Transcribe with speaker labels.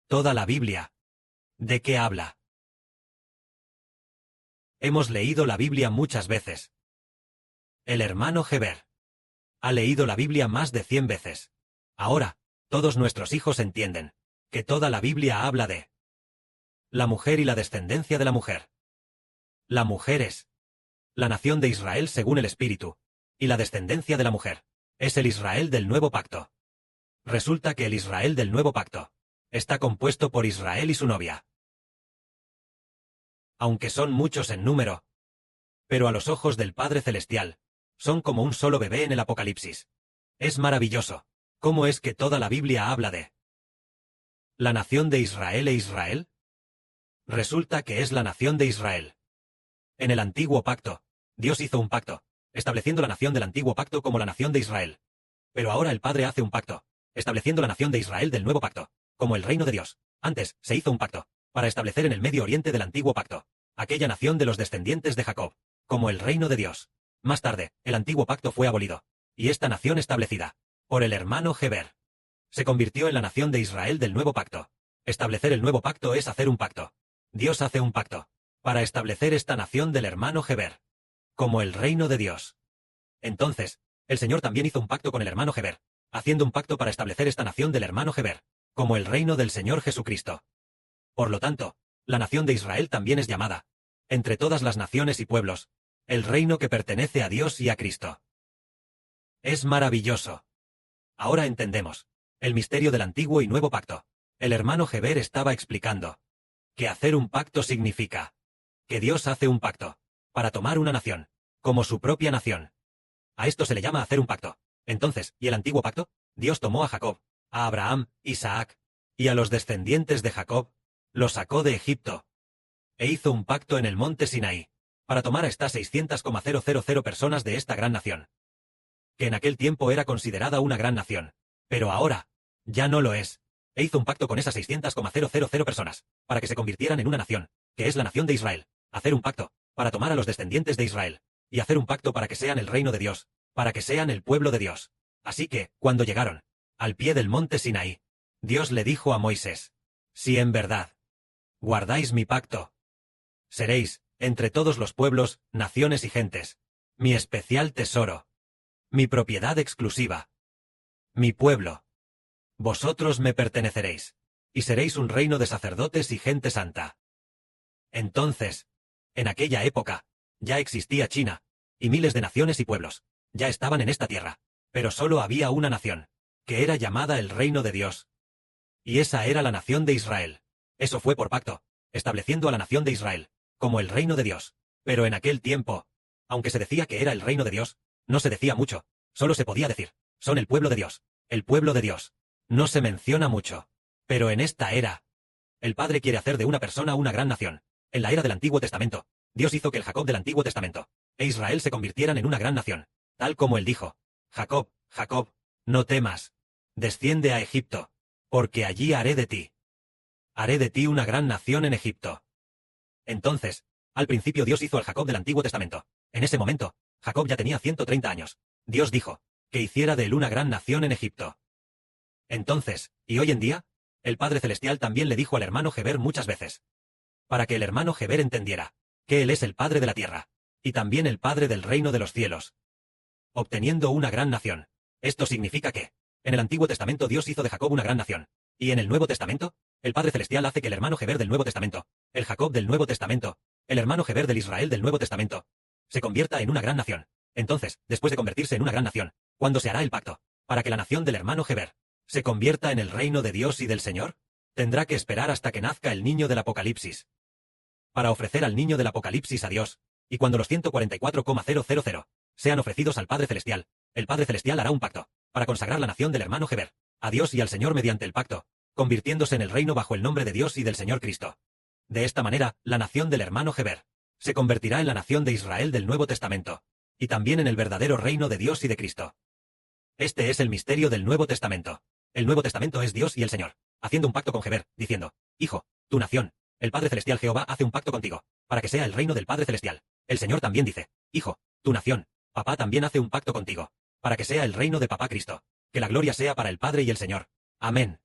Speaker 1: Toda la Biblia. ¿De qué habla? Hemos leído la Biblia muchas veces. El hermano Heber ha leído la Biblia más de 100 veces. Ahora, todos nuestros hijos entienden que toda la Biblia habla de la mujer y la descendencia de la mujer. La mujer es la nación de Israel según el Espíritu, y la descendencia de la mujer es el Israel del Nuevo Pacto. Resulta que el Israel del Nuevo Pacto está compuesto por Israel y su novia. Aunque son muchos en número, pero a los ojos del Padre Celestial, son como un solo bebé en el Apocalipsis. Es maravilloso. ¿Cómo es que toda la Biblia habla de la nación de Israel e Israel? Resulta que es la nación de Israel. En el Antiguo Pacto, Dios hizo un pacto, estableciendo la nación del Antiguo Pacto como la nación de Israel. Pero ahora el Padre hace un pacto, estableciendo la nación de Israel del Nuevo Pacto, como el reino de Dios. Antes, se hizo un pacto, para establecer en el Medio Oriente del Antiguo Pacto, aquella nación de los descendientes de Jacob, como el reino de Dios. Más tarde, el Antiguo Pacto fue abolido, y esta nación establecida, por el hermano Heber, se convirtió en la nación de Israel del Nuevo Pacto. Establecer el Nuevo Pacto es hacer un pacto. Dios hace un pacto, para establecer esta nación del hermano Heber, como el reino de Dios. Entonces, el Señor también hizo un pacto con el hermano Heber, haciendo un pacto para establecer esta nación del hermano Heber, como el reino del Señor Jesucristo. Por lo tanto, la nación de Israel también es llamada, entre todas las naciones y pueblos, el reino que pertenece a Dios y a Cristo. Es maravilloso. Ahora entendemos el misterio del Antiguo y Nuevo Pacto. El hermano Heber estaba explicando que hacer un pacto significa que Dios hace un pacto para tomar una nación, como su propia nación. A esto se le llama hacer un pacto. Entonces, ¿y el Antiguo Pacto? Dios tomó a Jacob, a Abraham, Isaac, y a los descendientes de Jacob, los sacó de Egipto, e hizo un pacto en el monte Sinaí, para tomar a estas 600,000 personas de esta gran nación, que en aquel tiempo era considerada una gran nación, pero ahora, ya no lo es. E hizo un pacto con esas 600,000 personas, para que se convirtieran en una nación, que es la nación de Israel. Hacer un pacto, para tomar a los descendientes de Israel, y hacer un pacto para que sean el reino de Dios, para que sean el pueblo de Dios. Así que, cuando llegaron al pie del monte Sinaí, Dios le dijo a Moisés: si en verdad guardáis mi pacto, seréis, entre todos los pueblos, naciones y gentes, mi especial tesoro, mi propiedad exclusiva, mi pueblo. Vosotros me perteneceréis, y seréis un reino de sacerdotes y gente santa. Entonces, en aquella época, ya existía China, y miles de naciones y pueblos, ya estaban en esta tierra, pero solo había una nación, que era llamada el reino de Dios. Y esa era la nación de Israel. Eso fue por pacto, estableciendo a la nación de Israel, como el reino de Dios. Pero en aquel tiempo, aunque se decía que era el reino de Dios, no se decía mucho, solo se podía decir, son el pueblo de Dios, el pueblo de Dios. No se menciona mucho. Pero en esta era, el Padre quiere hacer de una persona una gran nación. En la era del Antiguo Testamento, Dios hizo que el Jacob del Antiguo Testamento e Israel se convirtieran en una gran nación, tal como él dijo: Jacob, Jacob, no temas, desciende a Egipto, porque allí haré de ti una gran nación en Egipto. Entonces, al principio Dios hizo al Jacob del Antiguo Testamento. En ese momento, Jacob ya tenía 130 años. Dios dijo que hiciera de él una gran nación en Egipto. Entonces, y hoy en día, el Padre Celestial también le dijo al hermano Heber muchas veces, para que el hermano Heber entendiera que él es el Padre de la tierra, y también el Padre del reino de los cielos, obteniendo una gran nación. Esto significa que, en el Antiguo Testamento Dios hizo de Jacob una gran nación, y en el Nuevo Testamento, el Padre Celestial hace que el hermano Heber del Nuevo Testamento, el Jacob del Nuevo Testamento, el hermano Heber del Israel del Nuevo Testamento, se convierta en una gran nación. Entonces, después de convertirse en una gran nación, ¿cuándo se hará el pacto para que la nación del hermano Heber se convierta en el reino de Dios y del Señor? Tendrá que esperar hasta que nazca el niño del Apocalipsis, para ofrecer al niño del Apocalipsis a Dios, y cuando los 144,000 sean ofrecidos al Padre Celestial, el Padre Celestial hará un pacto, para consagrar la nación del hermano Heber a Dios y al Señor mediante el pacto, convirtiéndose en el reino bajo el nombre de Dios y del Señor Cristo. De esta manera, la nación del hermano Heber se convertirá en la nación de Israel del Nuevo Testamento, y también en el verdadero reino de Dios y de Cristo. Este es el misterio del Nuevo Testamento. El Nuevo Testamento es Dios y el Señor, haciendo un pacto con Heber, diciendo: Hijo, tu nación, el Padre Celestial Jehová hace un pacto contigo, para que sea el reino del Padre Celestial. El Señor también dice: Hijo, tu nación, papá también hace un pacto contigo, para que sea el reino de papá Cristo. Que la gloria sea para el Padre y el Señor. Amén.